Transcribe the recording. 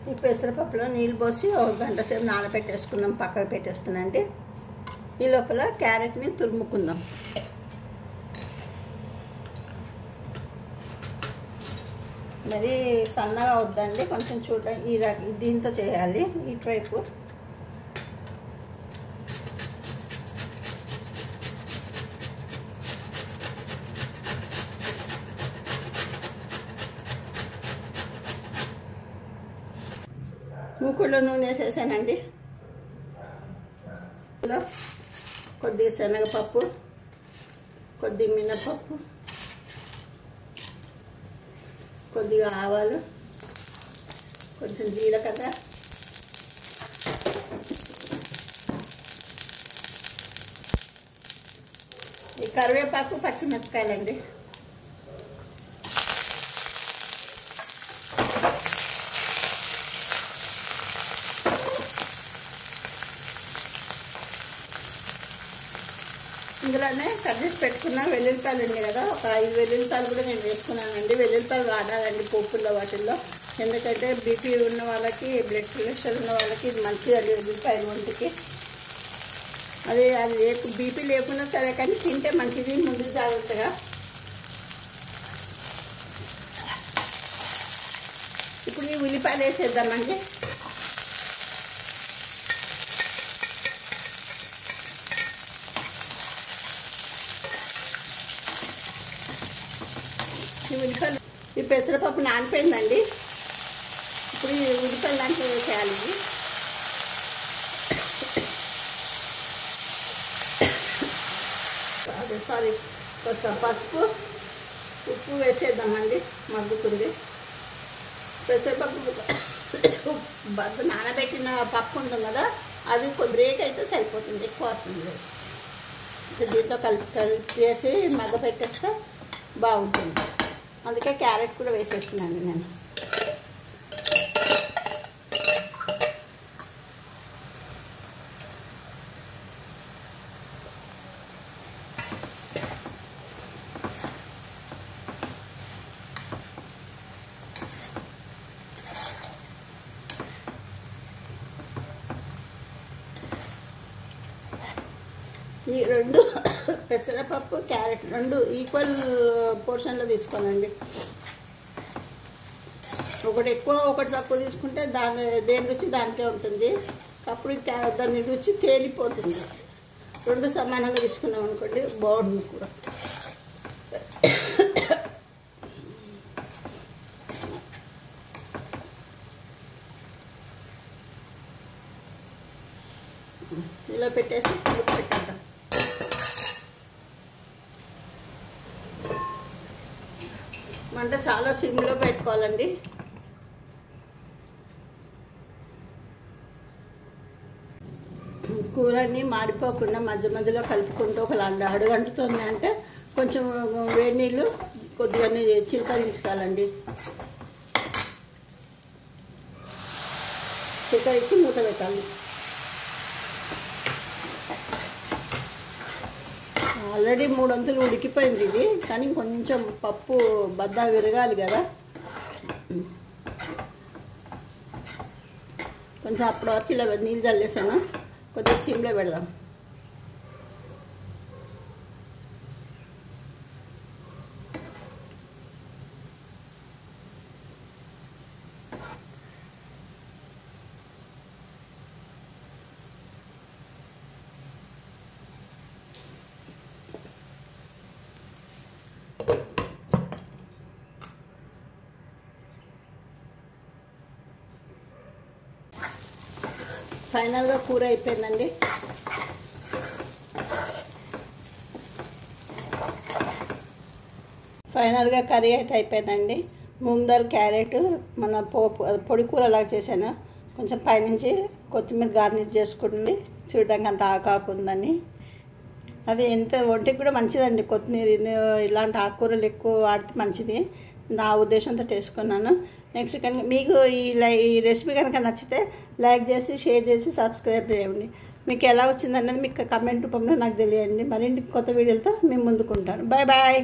ఈ పెసరపప్పులో నీళ్ళు పోసి ఒక గంట సేపు నానబెట్టేసుకుందాం, పక్కకు పెట్టేస్తున్నాండి. ఈ లోపల క్యారెట్ని తురుముకుందాం. మరి సన్నగా వద్దండి, కొంచెం చూడండి దీంతో చేయాలి. ఇటువైపు మూకుడులో నూనె వేసేసానండి. కొద్దిగా శనగపప్పు, కొద్దిగా మినపప్పు, కొద్దిగా ఆవాలు, కొంచెం జీలకర్ర, ఈ కరివేపాకు, పచ్చిమిరపకాయలండి. ఇందులోనే కట్ చేసి పెట్టుకున్న వెల్లుల్లిపాయలు ఉన్నాయి కదా, ఒక 5 వెల్లుల్లిపాయలు కూడా నేను వేసుకున్నానండి. వెల్లుల్లిపాయలు వాడాలండి పోపుల్లో వాటిల్లో, ఎందుకంటే బీపీ ఉన్న వాళ్ళకి, బ్లడ్ ప్రెషర్ ఉన్న వాళ్ళకి ఇది మంచిగా వెల్లుల్లిపాయలు ఒంటికి. అది బీపీ లేకున్నా సరే కానీ తింటే మంచిది, ముందు జాగ్రత్తగా. ఇప్పుడు ఈ ఉల్లిపాయలు వేసేద్దామండి. ఉల్లిపాయలు, ఈ పెసరపప్పు నానిపోయిందండి. ఇప్పుడు ఈ ఉల్లిపాయలు దాంట్లో వేసేయాలి. సారీ కొంచెం పసుపు, ఉప్పు వేసేద్దామండి. మగ్గుతుంది. పెసరపప్పు నానబెట్టిన పప్పు ఉంటుంది కదా, అది కొంచెం బ్రేక్ అయితే సరిపోతుంది, ఎక్కువ వస్తుంది. దీంతో కలిపేసి మగ్గ పెట్టేస్తే బాగుంటుంది. అందుకే క్యారెట్ కూడా వేసేస్తున్నాను నేను. ఈ రెండు పెసరపప్పు, క్యారెట్ రెండు ఈక్వల్ పోర్షన్లో తీసుకోనండి. ఒకటి ఎక్కువ ఒకటి తక్కువ తీసుకుంటే దేని రుచి దానికే ఉంటుంది. అప్పుడు దాని రుచి తేలిపోతుంది. రెండు సమానంగా తీసుకున్నాం అనుకోండి, బాగుంటుంది కూర. ఇలా పెట్టేసి పెట్టేద్దాం. మంట చాలా సిమ్లో పెట్టుకోవాలండి. కూరని మాడిపోకుండా మధ్య మధ్యలో కలుపుకుంటూ ఒక అడుగంటుతుంది అంటే కొంచెం వేడి నీళ్ళు కొద్దిగానే చిలకరించుకోవాలండి. చిలకరించి మూత పెట్టాలి. ఆల్రెడీ 3 వంతులు ఉడికిపోయింది ఇది, కానీ కొంచెం పప్పు బద్దా విరగాలి కదా, కొంచెం అప్పటి వరకు ఇలా నీళ్ళు చల్లేసాను. కొద్దిగా సిమ్లో పెడదాం. ఫైనల్గా కూర అయిపోయిందండి. ఫైనల్గా కర్రీ అయితే అయిపోయిందండి. మూంగ్ దాల్, క్యారెట్, మన పొడి కూర లాగా చేశాను. కొంచెం పైనుంచి కొత్తిమీర గార్నిష్ చేసుకుంటుంది. చూడడానికి అంత ఆకాకుందని, అది ఎంత ఒంటికి కూడా మంచిదండి. కొత్తిమీర ఇలాంటి ఆకుకూరలు ఎక్కువ వాడితే మంచిది, నా ఉద్దేశంతో చేసుకున్నాను. నెక్స్ట్ కనుక మీకు ఈ రెసిపీ కనుక నచ్చితే లైక్ చేసి, షేర్ చేసి, సబ్స్క్రైబ్ చేయండి. మీకు ఎలా వచ్చిందన్నది మీకు కమెంట్ రూపంలో నాకు తెలియండి. మరిన్ని కొత్త వీడియోలతో మేము ముందుకుంటాను. Bye bye.